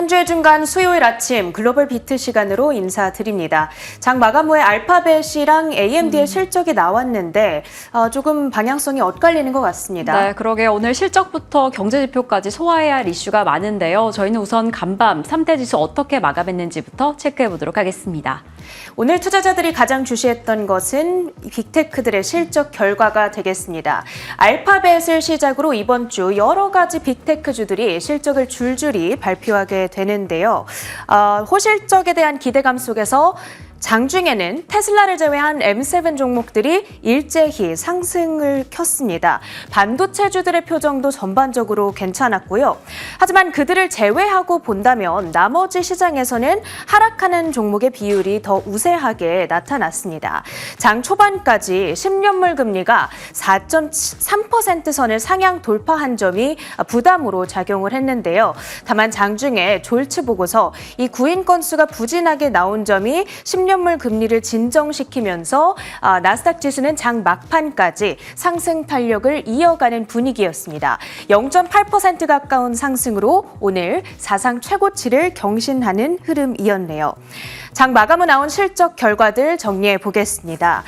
한 주의 중간 수요일 아침 글로벌 비트 시간으로 인사드립니다. 장 마감 후에 알파벳이랑 AMD의 실적이 나왔는데 조금 방향성이 엇갈리는 것 같습니다. 네, 그러게요. 오늘 실적부터 경제지표까지 소화해야 할 이슈가 많은데요. 저희는 우선 간밤 3대 지수 어떻게 마감했는지부터 체크해 보도록 하겠습니다. 오늘 투자자들이 가장 주시했던 것은 빅테크들의 실적 결과가 되겠습니다. 알파벳을 시작으로 이번 주 여러 가지 빅테크주들이 실적을 줄줄이 발표하게 되는데요. 호실적에 대한 기대감 속에서 장중에는 테슬라를 제외한 M7 종목들이 일제히 상승을 켰습니다. 반도체주들의 표정도 전반적으로 괜찮았고요. 하지만 그들을 제외하고 본다면 나머지 시장에서는 하락하는 종목의 비율이 더 우세하게 나타났습니다. 장 초반까지 10년물 금리가 4.3% 선을 상향 돌파한 점이 부담으로 작용을 했는데요. 다만 장중에 졸츠 보고서 이 구인 건수가 부진하게 나온 점이 10년물 금리를 진정시키면서 나스닥 지수는 장 막판까지 상승 탄력을 이어가는 분위기였습니다. 0.8% 가까운 상승으로 오늘 사상 최고치를 경신하는 흐름이었네요. 장 마감 후 나온 실적 결과들 정리해 보겠습니다.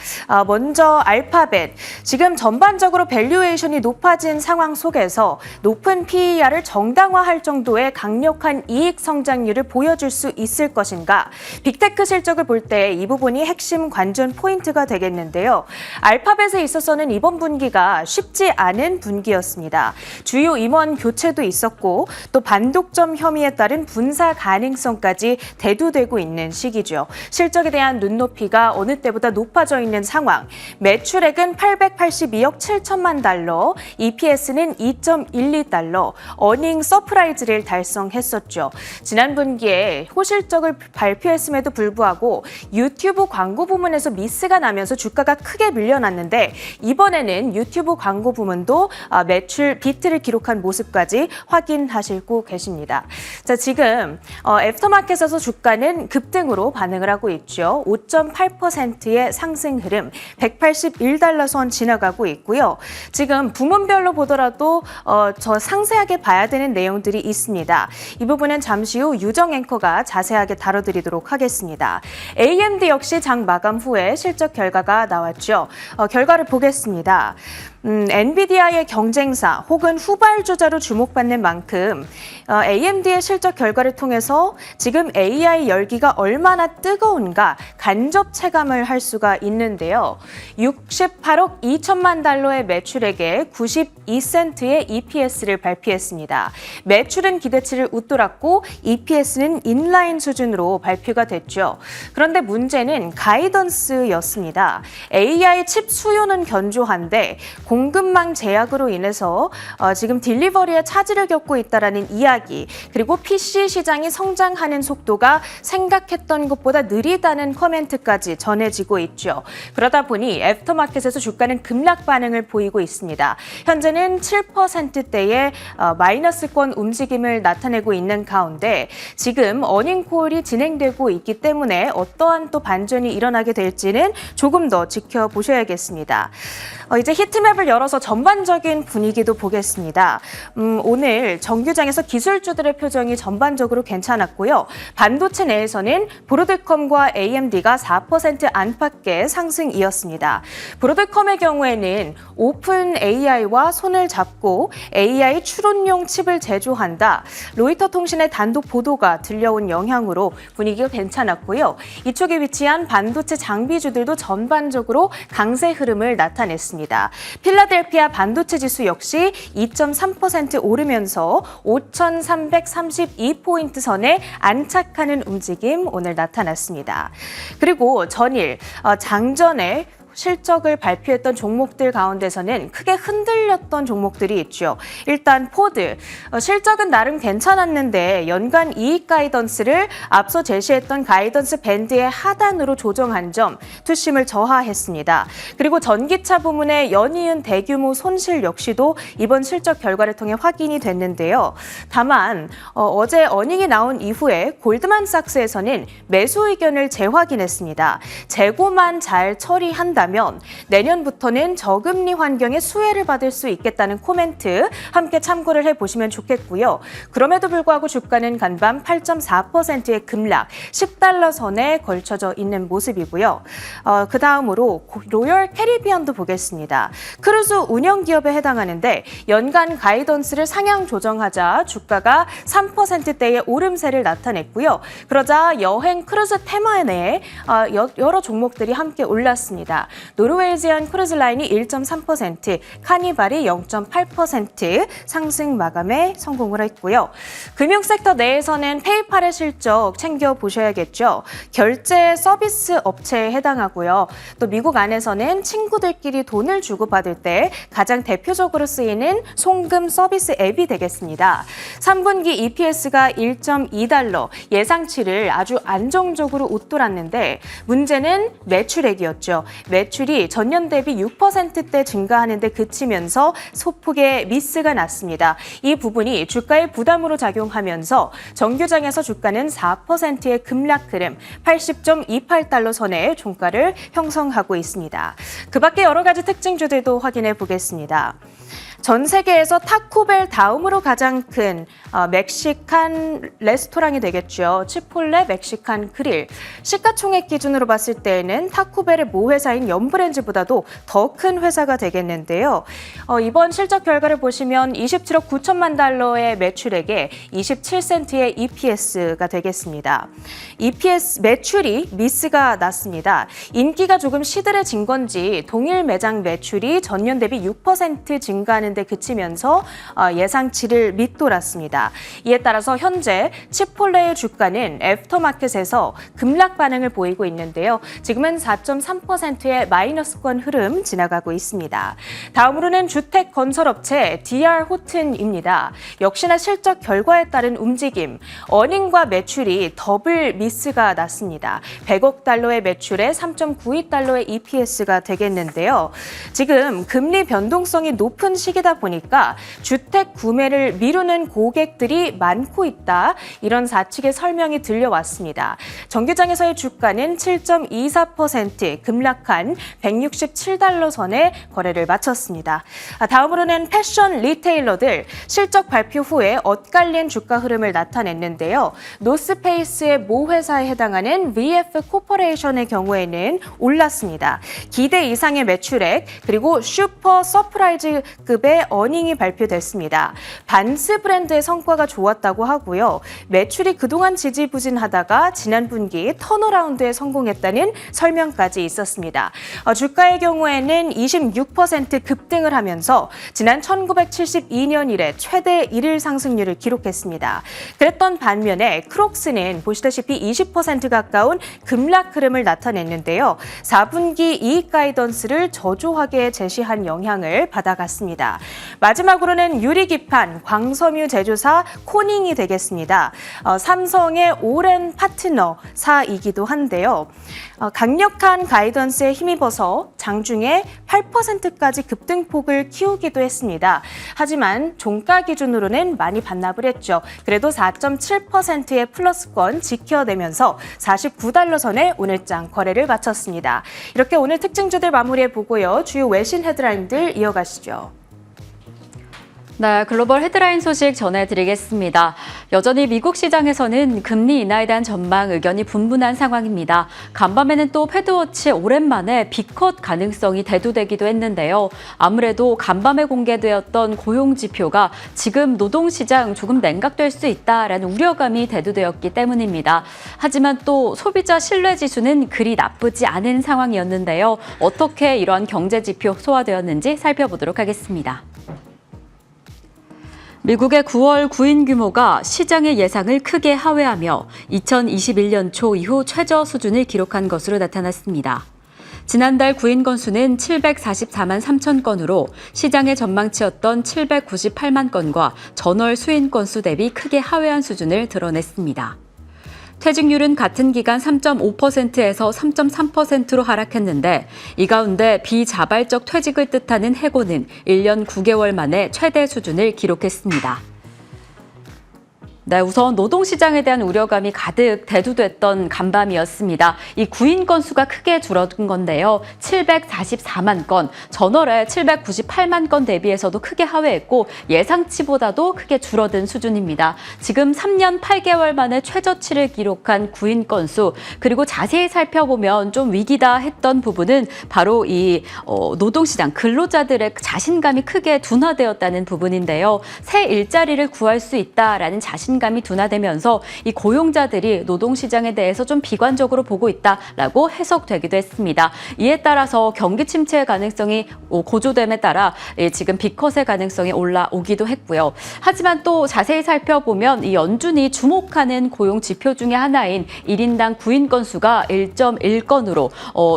먼저 알파벳. 지금 전반적으로 밸류에이션이 높아진 상황 속에서 높은 PER을 정당화할 정도의 강력한 이익 성장률을 보여줄 수 있을 것인가? 빅테크 실적을 볼 때 이 부분이 핵심 관전 포인트가 되겠는데요. 알파벳에 있어서는 이번 분기가 쉽지 않은 분기였습니다. 주요 임원 교체도 있었고 또 반독점 혐의에 따른 분사 가능성까지 대두되고 있는 시기죠. 실적에 대한 눈높이가 어느 때보다 높아져 있는 상황. 매출액은 882억 7천만 달러, EPS는 2.12달러, 어닝 서프라이즈를 달성했었죠. 지난 분기에 호실적을 발표했음에도 불구하고 유튜브 광고 부문에서 미스가 나면서 주가가 크게 밀려났는데 이번에는 유튜브 광고 부문도 매출 비트를 기록한 모습까지 확인하시고 계십니다. 자, 지금 애프터마켓에서 주가는 급등으로 반응을 하고 있죠. 5.8%의 상승 흐름, 181달러 선 지나가고 있고요. 지금 부문별로 보더라도 저 상세하게 봐야 되는 내용들이 있습니다. 이 부분은 잠시 후 유정 앵커가 자세하게 다뤄드리도록 하겠습니다. AMD 역시 장 마감 후에 실적 결과가 나왔죠. 결과를 보겠습니다. 엔비디아의 경쟁사 혹은 후발주자로 주목받는 만큼 AMD의 실적 결과를 통해서 지금 AI 열기가 얼마나 뜨거운가 간접 체감을 할 수가 있는데요. 68억 2천만 달러의 매출액에 92센트의 EPS를 발표했습니다. 매출은 기대치를 웃돌았고 EPS는 인라인 수준으로 발표가 됐죠. 그런데 문제는 가이던스였습니다. AI 칩 수요는 견조한데 공급망 제약으로 인해서 지금 딜리버리에 차질을 겪고 있다라는 이야기, 그리고 PC 시장이 성장하는 속도가 생각했던 것보다 느리다는 코멘트까지 전해지고 있죠. 그러다 보니 애프터마켓에서 주가는 급락 반응을 보이고 있습니다. 현재는 7%대의 마이너스권 움직임을 나타내고 있는 가운데 지금 어닝콜이 진행되고 있기 때문에 어떠한 또 반전이 일어나게 될지는 조금 더 지켜보셔야겠습니다. 이제 히트맵을 열어서 전반적인 분위기도 보겠습니다. 오늘 정규장에서 기술주들의 표정이 전반적으로 괜찮았고요. 반도체 내에서는 브로드컴과 AMD가 4% 안팎의 상승이었습니다. 브로드컴의 경우에는 오픈 AI와 손을 잡고 AI 추론용 칩을 제조한다. 로이터 통신의 단독 보도가 들려온 영향으로 분위기가 괜찮았고요. 이쪽에 위치한 반도체 장비주들도 전반적으로 강세 흐름을 나타냈습니다. 필라델피아 반도체 지수 역시 2.3% 오르면서 5,332포인트 선에 안착하는 움직임 오늘 나타났습니다. 그리고 전일 장전에 실적을 발표했던 종목들 가운데서는 크게 흔들렸던 종목들이 있죠. 일단 포드, 실적은 나름 괜찮았는데 연간 이익 가이던스를 앞서 제시했던 가이던스 밴드의 하단으로 조정한 점 투심을 저하했습니다. 그리고 전기차 부문의 연이은 대규모 손실 역시도 이번 실적 결과를 통해 확인이 됐는데요. 다만 어제 어닝이 나온 이후에 골드만삭스에서는 매수 의견을 재확인했습니다. 재고만 잘 처리한다면 한다면 내년부터는 저금리 환경의 수혜를 받을 수 있겠다는 코멘트 함께 참고를 해보시면 좋겠고요. 그럼에도 불구하고 주가는 간밤 8.4%의 급락, 10달러 선에 걸쳐져 있는 모습이고요. 그 다음으로 로열 캐리비안도 보겠습니다. 크루즈 운영 기업에 해당하는데 연간 가이던스를 상향 조정하자 주가가 3%대의 오름세를 나타냈고요. 그러자 여행 크루즈 테마 내에 여러 종목들이 함께 올랐습니다. 노르웨이지안 크루즈 라인이 1.3%, 카니발이 0.8% 상승 마감에 성공을 했고요. 금융섹터 내에서는 페이팔의 실적 챙겨보셔야겠죠. 결제 서비스 업체에 해당하고요. 또 미국 안에서는 친구들끼리 돈을 주고받을 때 가장 대표적으로 쓰이는 송금 서비스 앱이 되겠습니다. 3분기 EPS가 1.2달러, 예상치를 아주 안정적으로 웃돌았는데 문제는 매출액이었죠. 매출이 전년 대비 6%대 증가하는 데 그치면서 소폭의 미스가 났습니다. 이 부분이 주가의 부담으로 작용하면서 정규장에서 주가는 4%의 급락 흐름, 80.28달러 선의 종가를 형성하고 있습니다. 그 밖에 여러 가지 특징주들도 확인해 보겠습니다. 전 세계에서 타코벨 다음으로 가장 큰 멕시칸 레스토랑이 되겠죠. 치폴레 멕시칸 그릴. 시가총액 기준으로 봤을 때에는 타코벨의 모회사인 연브랜즈보다도 더 큰 회사가 되겠는데요. 이번 실적 결과를 보시면 27억 9천만 달러의 매출액에 27센트의 EPS가 되겠습니다. EPS 매출이 미스가 났습니다. 인기가 조금 시들해진 건지 동일 매장 매출이 전년 대비 6% 증가하는 데 그치면서 예상치를 밑돌았습니다. 이에 따라서 현재 치폴레의 주가는 애프터마켓에서 급락 반응을 보이고 있는데요. 지금은 4.3%의 마이너스권 흐름 지나가고 있습니다. 다음으로는 주택 건설업체 DR 호튼입니다. 역시나 실적 결과에 따른 움직임, 어닝과 매출이 더블 미스가 났습니다. 100억 달러의 매출에 3.92달러의 EPS가 되겠는데요. 지금 금리 변동성이 높은 시기다 보니까 주택 구매를 미루는 고객들이 많고 있다. 이런 사측의 설명이 들려왔습니다. 정규장에서의 주가는 7.24% 급락한 167달러 선에 거래를 마쳤습니다. 다음으로는 패션 리테일러들 실적 발표 후에 엇갈린 주가 흐름을 나타냈는데요. 노스페이스의 모 회사에 해당하는 VF 코퍼레이션의 경우에는 올랐습니다. 기대 이상의 매출액 그리고 슈퍼 서프라이즈급의 어닝이 발표됐습니다. 반스 브랜드의 성과가 좋았다고 하고요. 매출이 그동안 지지부진하다가 지난 분기 턴어라운드에 성공했다는 설명까지 있었습니다. 주가의 경우에는 26% 급등을 하면서 지난 1972년 이래 최대 1일 상승률을 기록했습니다. 그랬던 반면에 크록스는 보시다시피 20% 가까운 급락 흐름을 나타냈는데요. 4분기 이익 가이던스를 저조하게 제시한 영향을 받아갔습니다. 마지막으로는 유리기판 광섬유 제조사 코닝이 되겠습니다. 삼성의 오랜 파트너사이기도 한데요. 강력한 가이던스에 힘입어서 장중에 8%까지 급등폭을 키우기도 했습니다. 하지만 종가 기준으로는 많이 반납을 했죠. 그래도 4.7%의 플러스권 지켜내면서 49달러 선에 오늘장 거래를 마쳤습니다. 이렇게 오늘 특징주들 마무리해보고요. 주요 외신 헤드라인들 이어가시죠. 네, 글로벌 헤드라인 소식 전해드리겠습니다. 여전히 미국 시장에서는 금리 인하에 대한 전망 의견이 분분한 상황입니다. 간밤에는 또 패드워치 오랜만에 빅컷 가능성이 대두되기도 했는데요. 아무래도 간밤에 공개되었던 고용 지표가 지금 노동시장 조금 냉각될 수 있다라는 우려감이 대두되었기 때문입니다. 하지만 또 소비자 신뢰지수는 그리 나쁘지 않은 상황이었는데요. 어떻게 이러한 경제 지표 소화되었는지 살펴보도록 하겠습니다. 미국의 9월 구인 규모가 시장의 예상을 크게 하회하며 2021년 초 이후 최저 수준을 기록한 것으로 나타났습니다. 지난달 구인 건수는 744만 3천 건으로 시장의 전망치였던 798만 건과 전월 수인 건수 대비 크게 하회한 수준을 드러냈습니다. 퇴직률은 같은 기간 3.5%에서 3.3%로 하락했는데 이 가운데 비자발적 퇴직을 뜻하는 해고는 1년 9개월 만에 최대 수준을 기록했습니다. 네, 우선 노동시장에 대한 우려감이 가득 대두됐던 간밤이었습니다. 이 구인 건수가 크게 줄어든 건데요. 744만 건, 전월에 798만 건 대비해서도 크게 하회했고 예상치보다도 크게 줄어든 수준입니다. 지금 3년 8개월 만에 최저치를 기록한 구인 건수, 그리고 자세히 살펴보면 좀 위기다 했던 부분은 바로 이 노동시장, 근로자들의 자신감이 크게 둔화되었다는 부분인데요. 새 일자리를 구할 수 있다라는 자신감이 둔화되면서 이 고용자들이 노동시장에 대해서 좀 비관적으로 보고 있다라고 해석되기도 했습니다. 이에 따라서 경기 침체의 가능성이 고조됨에 따라 지금 빅컷의 가능성이 올라오기도 했고요. 하지만 또 자세히 살펴보면 이 연준이 주목하는 고용 지표 중에 하나인 1인당 구인 건수가 1.1건으로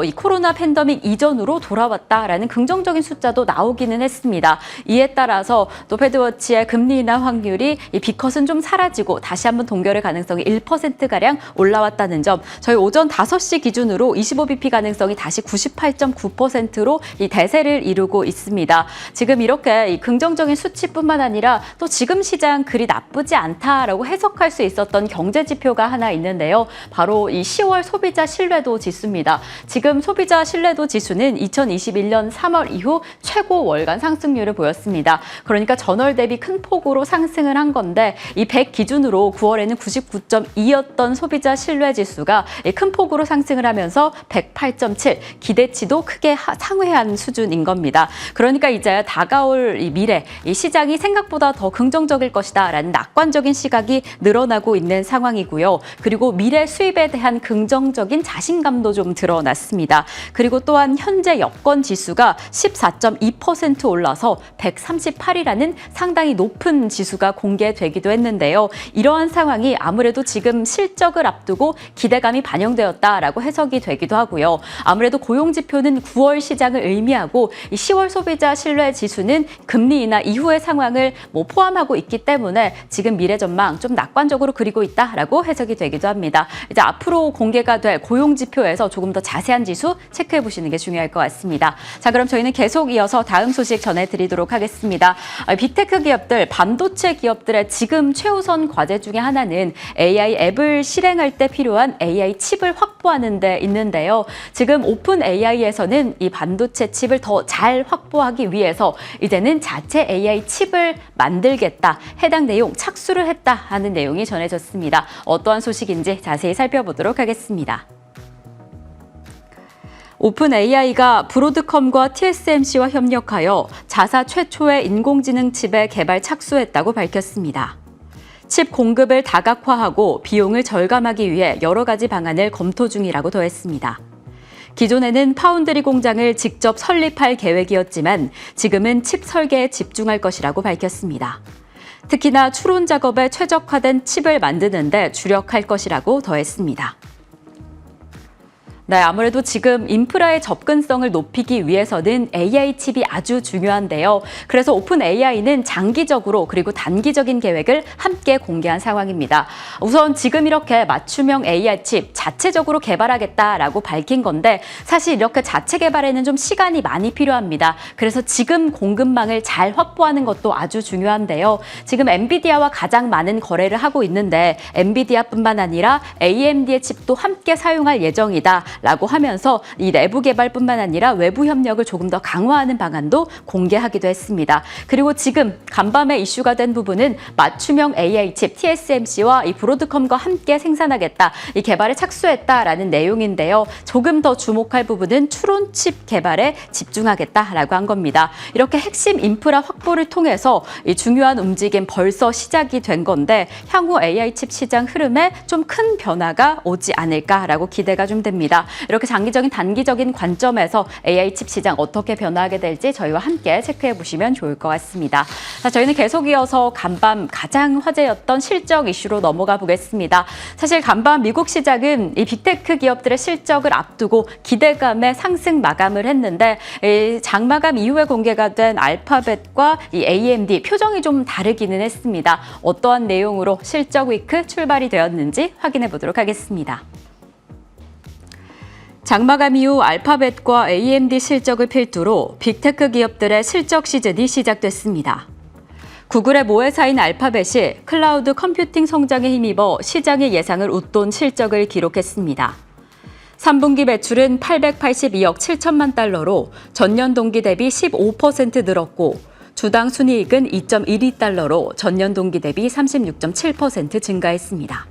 이 코로나 팬데믹 이전으로 돌아왔다라는 긍정적인 숫자도 나오기는 했습니다. 이에 따라서 또 패드워치의 금리 인하 확률이 이 빅컷은 좀 사라지고 다시 한번 동결의 가능성이 1%가량 올라왔다는 점, 저희 오전 5시 기준으로 25bp 가능성이 다시 98.9%로 이 대세를 이루고 있습니다. 지금 이렇게 이 긍정적인 수치뿐만 아니라 또 지금 시장 그리 나쁘지 않다라고 해석할 수 있었던 경제 지표가 하나 있는데요. 바로 이 10월 소비자 신뢰도 지수입니다. 지금 소비자 신뢰도 지수는 2021년 3월 이후 최고 월간 상승률을 보였습니다. 그러니까 전월 대비 큰 폭으로 상승을 한 건데 이 100 기준으로 9월에는 99.2였던 소비자 신뢰 지수가 큰 폭으로 상승을 하면서 108.7, 기대치도 크게 상회한 수준인 겁니다. 그러니까 이제 다가올 이 미래, 이 시장이 생각보다 더 긍정적일 것이다라는 낙관적인 시각이 늘어나고 있는 상황이고요. 그리고 미래 수입에 대한 긍정적인 자신감도 좀 드러났습니다. 그리고 또한 현재 여건 지수가 14.2% 올라서 138이라는 상당히 높은 지수가 공개되기도 했는데요. 이러한 상황이 아무래도 지금 실적을 앞두고 기대감이 반영되었다라고 해석이 되기도 하고요. 아무래도 고용 지표는 9월 시장을 의미하고 이 10월 소비자 신뢰 지수는 금리 인하 이후의 상황을 포함하고 있기 때문에 지금 미래 전망 좀 낙관적으로 그리고 있다라고 해석이 되기도 합니다. 이제 앞으로 공개가 될 고용 지표에서 조금 더 자세한 지수 체크해 보시는 게 중요할 것 같습니다. 자, 그럼 저희는 계속 이어서 다음 소식 전해드리도록 하겠습니다. 빅테크 기업들, 반도체 기업들의 지금 최우선 과제 중에 하나는 AI 앱을 실행할 때 필요한 AI 칩을 확보하는 데 있는데요. 지금 오픈 AI에서는 이 반도체 칩을 더 잘 확보하기 위해서 이제는 자체 AI 칩을 만들겠다, 해당 내용 착수를 했다 하는 내용이 전해졌습니다. 어떠한 소식인지 자세히 살펴보도록 하겠습니다. 오픈 AI가 브로드컴과 TSMC와 협력하여 자사 최초의 인공지능 칩의 개발 착수했다고 밝혔습니다. 칩 공급을 다각화하고 비용을 절감하기 위해 여러 가지 방안을 검토 중이라고 더했습니다. 기존에는 파운드리 공장을 직접 설립할 계획이었지만 지금은 칩 설계에 집중할 것이라고 밝혔습니다. 특히나 추론 작업에 최적화된 칩을 만드는 데 주력할 것이라고 더했습니다. 네, 아무래도 지금 인프라의 접근성을 높이기 위해서는 AI 칩이 아주 중요한데요. 그래서 오픈 AI는 장기적으로 그리고 단기적인 계획을 함께 공개한 상황입니다. 우선 지금 이렇게 맞춤형 AI 칩 자체적으로 개발하겠다라고 밝힌 건데 사실 이렇게 자체 개발에는 좀 시간이 많이 필요합니다. 그래서 지금 공급망을 잘 확보하는 것도 아주 중요한데요. 지금 엔비디아와 가장 많은 거래를 하고 있는데 엔비디아뿐만 아니라 AMD의 칩도 함께 사용할 예정이다. 라고 하면서 이 내부 개발뿐만 아니라 외부 협력을 조금 더 강화하는 방안도 공개하기도 했습니다. 그리고 지금 간밤에 이슈가 된 부분은 맞춤형 AI 칩 TSMC와 이 브로드컴과 함께 생산하겠다, 이 개발에 착수했다라는 내용인데요. 조금 더 주목할 부분은 추론 칩 개발에 집중하겠다라고 한 겁니다. 이렇게 핵심 인프라 확보를 통해서 이 중요한 움직임 벌써 시작이 된 건데 향후 AI 칩 시장 흐름에 좀 큰 변화가 오지 않을까라고 기대가 좀 됩니다. 이렇게 장기적인 단기적인 관점에서 AI 칩 시장 어떻게 변화하게 될지 저희와 함께 체크해 보시면 좋을 것 같습니다. 자, 저희는 계속 이어서 간밤 가장 화제였던 실적 이슈로 넘어가 보겠습니다. 사실 간밤 미국 시장은 이 빅테크 기업들의 실적을 앞두고 기대감에 상승 마감을 했는데 장마감 이후에 공개가 된 알파벳과 이 AMD 표정이 좀 다르기는 했습니다. 어떠한 내용으로 실적 위크 출발이 되었는지 확인해 보도록 하겠습니다. 장마감 이후 알파벳과 AMD 실적을 필두로 빅테크 기업들의 실적 시즌이 시작됐습니다. 구글의 모회사인 알파벳이 클라우드 컴퓨팅 성장에 힘입어 시장의 예상을 웃돈 실적을 기록했습니다. 3분기 매출은 882억 7천만 달러로 전년 동기 대비 15% 늘었고 주당 순이익은 2.12달러로 전년 동기 대비 36.7% 증가했습니다.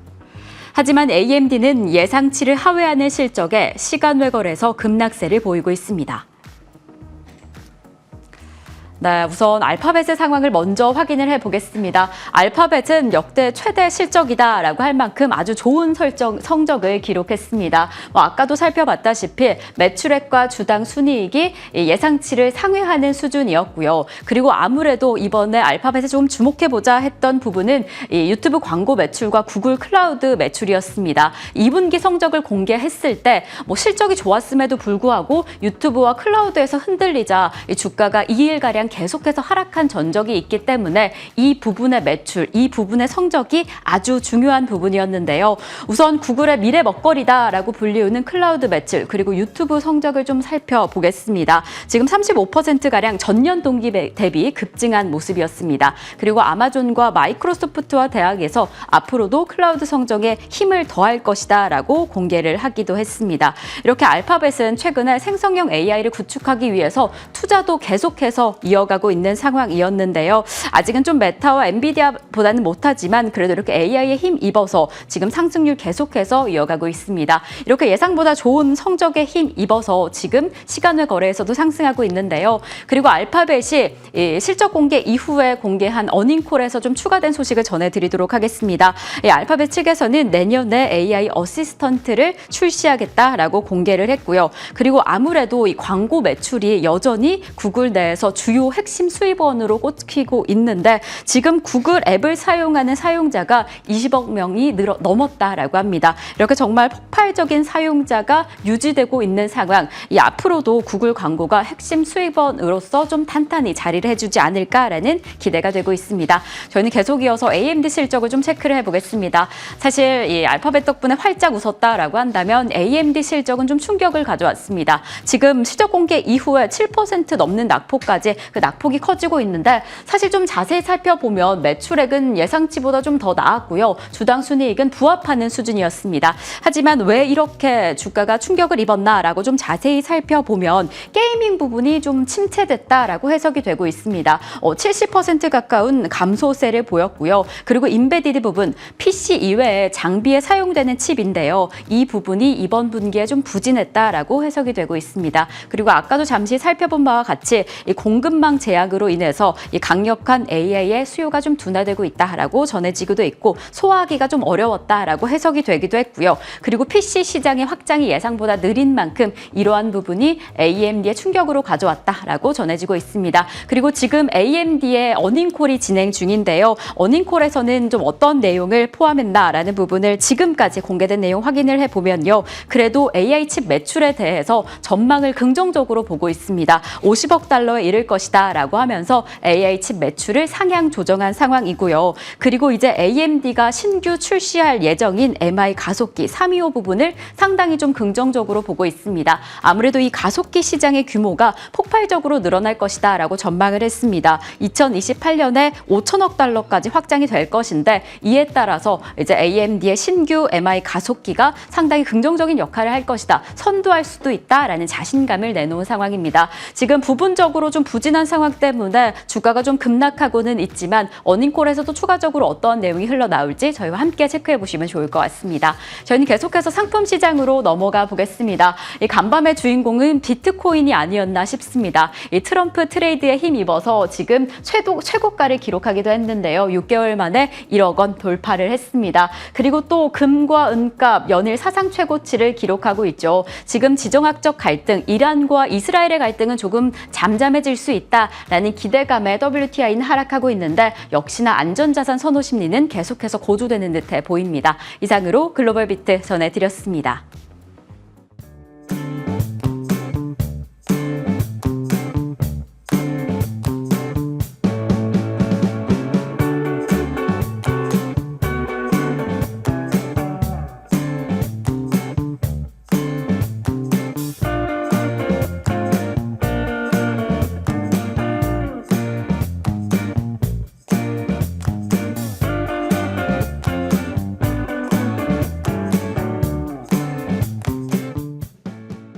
하지만 AMD는 예상치를 하회하는 실적에 시간외걸에서 급락세를 보이고 있습니다. 네, 우선 알파벳의 상황을 먼저 확인을 해보겠습니다. 알파벳은 역대 최대 실적이다라고 할 만큼 아주 좋은 성적을 기록했습니다. 아까도 살펴봤다시피 매출액과 주당 순이익이 예상치를 상회하는 수준이었고요. 그리고 아무래도 이번에 알파벳에 조금 주목해보자 했던 부분은 유튜브 광고 매출과 구글 클라우드 매출이었습니다. 2분기 성적을 공개했을 때 실적이 좋았음에도 불구하고 유튜브와 클라우드에서 흔들리자 주가가 2일가량 계속해서 하락한 전적이 있기 때문에 이 부분의 매출, 이 부분의 성적이 아주 중요한 부분이었는데요. 우선 구글의 미래 먹거리다라고 불리우는 클라우드 매출, 그리고 유튜브 성적을 좀 살펴보겠습니다. 지금 35%가량 전년 동기 대비 급증한 모습이었습니다. 그리고 아마존과 마이크로소프트와 대항해서 앞으로도 클라우드 성적에 힘을 더할 것이다라고 공개를 하기도 했습니다. 이렇게 알파벳은 최근에 생성형 AI를 구축하기 위해서 투자도 계속해서 이어가고 있는 상황이었는데요. 아직은 좀 메타와 엔비디아보다는 못하지만 그래도 이렇게 AI에 힘 입어서 지금 상승률 계속해서 이어가고 있습니다. 이렇게 예상보다 좋은 성적에 힘 입어서 지금 시간외 거래에서도 상승하고 있는데요. 그리고 알파벳이 실적 공개 이후에 공개한 어닝콜에서 좀 추가된 소식을 전해드리도록 하겠습니다. 알파벳 측에서는 내년에 AI 어시스턴트를 출시하겠다라고 공개를 했고요. 그리고 아무래도 이 광고 매출이 여전히 구글 내에서 주요 핵심 수입원으로 꼽히고 있는데 지금 구글 앱을 사용하는 사용자가 20억 명이 넘었다라고 합니다. 이렇게 정말 폭발적인 사용자가 유지되고 있는 상황, 앞으로도 구글 광고가 핵심 수입원으로서 좀 탄탄히 자리를 해주지 않을까라는 기대가 되고 있습니다. 저희는 계속 이어서 AMD 실적을 좀 체크를 해보겠습니다. 사실 이 알파벳 덕분에 활짝 웃었다라고 한다면 AMD 실적은 좀 충격을 가져왔습니다. 지금 실적 공개 이후에 7% 넘는 낙폭까지 그 낙폭이 커지고 있는데 사실 좀 자세히 살펴보면 매출액은 예상치보다 좀 더 나았고요. 주당 순이익은 부합하는 수준이었습니다. 하지만 왜 이렇게 주가가 충격을 입었나라고 좀 자세히 살펴보면 게이밍 부분이 좀 침체됐다라고 해석이 되고 있습니다. 70% 가까운 감소세를 보였고요. 그리고 인베디드 부분, PC 이외에 장비에 사용되는 칩인데요. 이 부분이 이번 분기에 좀 부진했다라고 해석이 되고 있습니다. 그리고 아까도 잠시 살펴본 바와 같이 이 공급망 제약으로 인해서 이 강력한 AI의 수요가 좀 둔화되고 있다라고 전해지기도 있고 소화하기가 좀 어려웠다라고 해석이 되기도 했고요. 그리고 PC 시장의 확장이 예상보다 느린 만큼 이러한 부분이 AMD의 충격으로 가져왔다라고 전해지고 있습니다. 그리고 지금 AMD의 어닝콜이 진행 중인데요. 어닝콜에서는 좀 어떤 내용을 포함했나라는 부분을 지금까지 공개된 내용 확인을 해보면요. 그래도 AI 칩 매출에 대해서 전망을 긍정적으로 보고 있습니다. 50억 달러에 이를 것이다 라고 하면서 AI 칩 매출을 상향 조정한 상황이고요. 그리고 이제 AMD가 신규 출시할 예정인 MI 가속기 325 부분을 상당히 좀 긍정적으로 보고 있습니다. 아무래도 이 가속기 시장의 규모가 폭발적으로 늘어날 것이다 라고 전망을 했습니다. 2028년에 5천억 달러까지 확장이 될 것인데 이에 따라서 이제 AMD의 신규 MI 가속기가 상당히 긍정적인 역할을 할 것이다. 선도할 수도 있다라는 자신감을 내놓은 상황입니다. 지금 부분적으로 좀 부진한 상황 때문에 주가가 좀 급락하고는 있지만 어닝콜에서도 추가적으로 어떤 내용이 흘러나올지 저희와 함께 체크해 보시면 좋을 것 같습니다. 저희는 계속해서 상품 시장으로 넘어가 보겠습니다. 이 간밤의 주인공은 비트코인이 아니었나 싶습니다. 이 트럼프 트레이드에 힘입어서 지금 최고가를 기록하기도 했는데요. 6개월 만에 1억 원 돌파를 했습니다. 그리고 또 금과 은값 연일 사상 최고치를 기록하고 있죠. 지금 지정학적 갈등, 이란과 이스라엘의 갈등은 조금 잠잠해질 수 있다라는 기대감에 WTI는 하락하고 있는데 역시나 안전자산 선호 심리는 계속해서 고조되는 듯해 보입니다. 이상으로 글로벌 비트 전해드렸습니다.